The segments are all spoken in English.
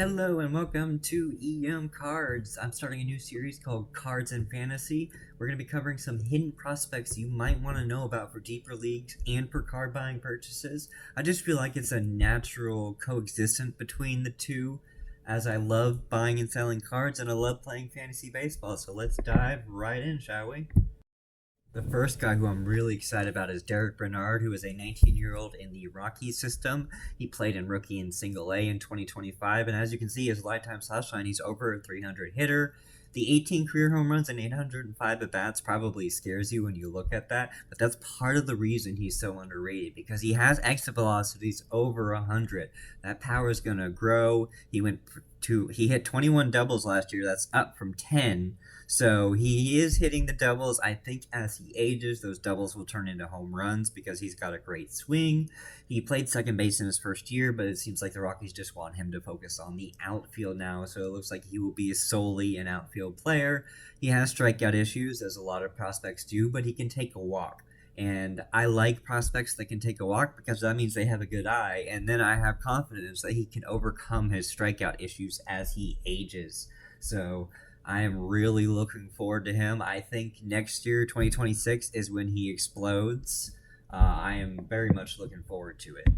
Hello and welcome to EM Cards. I'm starting a new series called Cards and Fantasy. We're going to be covering some hidden prospects you might want to know about for deeper leagues and for card buying purchases. I just feel like it's a natural coexistence between the two, as I love buying and selling cards and I love playing fantasy baseball. So let's dive right in, shall we? The first guy who I'm really excited about is Derek Bernard, who is a 19-year-old in the Rockies system. He played in rookie and single A in 2025, and as you can see, his lifetime slash line, he's over a 300 hitter. The 18 career home runs and 805 at bats probably scares you when you look at that, but that's part of the reason he's so underrated because he has exit velocities over 100. That power is going to grow. He hit 21 doubles last year. That's up from 10. So he is hitting the doubles. I think as he ages, those doubles will turn into home runs because he's got a great swing. He played second base in his first year, but it seems like the Rockies just want him to focus on the outfield now. So it looks like he will be solely an outfield player. He has strikeout issues, as a lot of prospects do, but he can take a walk. And I like prospects that can take a walk because that means they have a good eye. And then I have confidence that he can overcome his strikeout issues as he ages. So I am really looking forward to him. I think next year, 2026, is when he explodes. I am very much looking forward to it.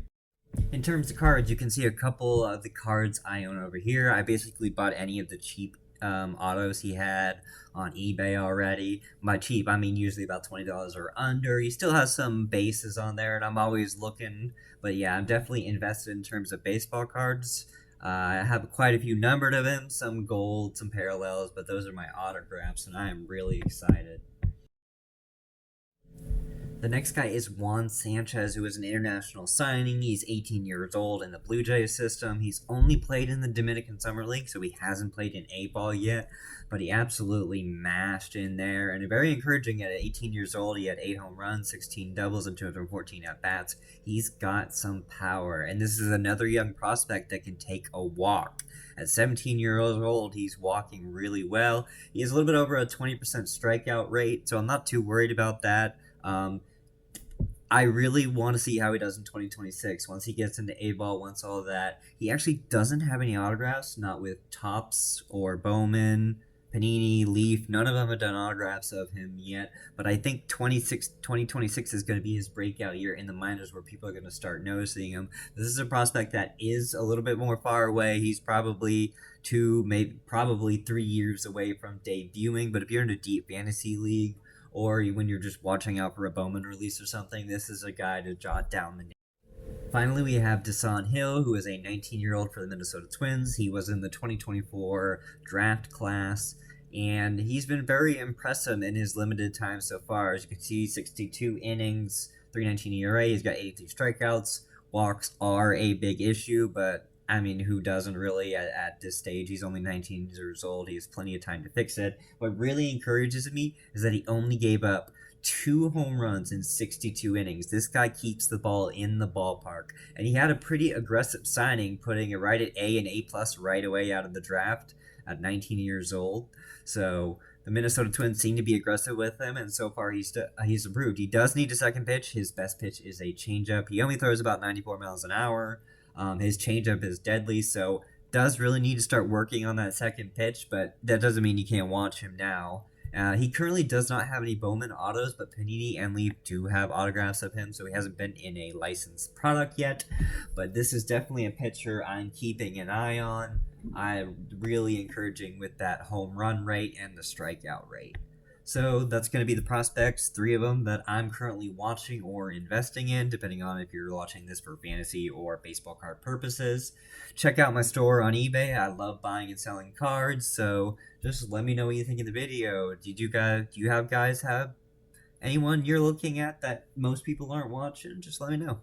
In terms of cards, you can see a couple of the cards I own over here. I basically bought any of the cheap autos he had on eBay already. By cheap, I mean usually about $20 or under. He still has some bases on there, and I'm always looking. But yeah, I'm definitely invested in terms of baseball cards. I have quite a few numbered of him, some gold, some parallels, but those are my autographs, and I am really excited. The next guy is Juan Sanchez, who is an international signing. He's 18 years old in the Blue Jays system. He's only played in the Dominican Summer League, so he hasn't played in A-ball yet, but he absolutely mashed in there. And very encouraging at 18 years old. He had 8 home runs, 16 doubles, and 214 at-bats. He's got some power, and this is another young prospect that can take a walk. At 17 years old, he's walking really well. He has a little bit over a 20% strikeout rate, so I'm not too worried about that. I really want to see how he does in 2026 once he gets into A-ball, once all of that. He actually doesn't have any autographs, not with Topps or Bowman, Panini, Leaf. None of them have done autographs of him yet, but I think 2026 is going to be his breakout year in the minors where people are going to start noticing him. This is a prospect that is a little bit more far away. He's probably 2, maybe probably 3 years away from debuting, but if you're in a deep fantasy league, or when you're just watching out for a Bowman release or something, this is a guy to jot down the name. Finally, we have Dasan Hill, who is a 19-year-old for the Minnesota Twins. He was in the 2024 draft class, and he's been very impressive in his limited time so far. As you can see, 62 innings, 3.19 ERA. He's got 83 strikeouts. Walks are a big issue, but I mean, who doesn't really at this stage? He's only 19 years old. He has plenty of time to fix it. What really encourages me is that he only gave up 2 home runs in 62 innings. This guy keeps the ball in the ballpark. And he had a pretty aggressive signing, putting it right at A and A plus right away out of the draft at 19 years old. So the Minnesota Twins seem to be aggressive with him, and so far he's improved. He does need a second pitch. His best pitch is a changeup. He only throws about 94 miles an hour. His changeup is deadly, so does really need to start working on that second pitch, but that doesn't mean you can't watch him now. He currently does not have any Bowman autos, but Panini and Leaf do have autographs of him, so he hasn't been in a licensed product yet. But this is definitely a pitcher I'm keeping an eye on. I'm really encouraging with that home run rate and the strikeout rate. So that's going to be the prospects, 3 of them that I'm currently watching or investing in, depending on if you're watching this for fantasy or baseball card purposes. Check out my store on eBay. I love buying and selling cards, so just let me know what you think of the video. Do you have anyone you're looking at that most people aren't watching? Just let me know.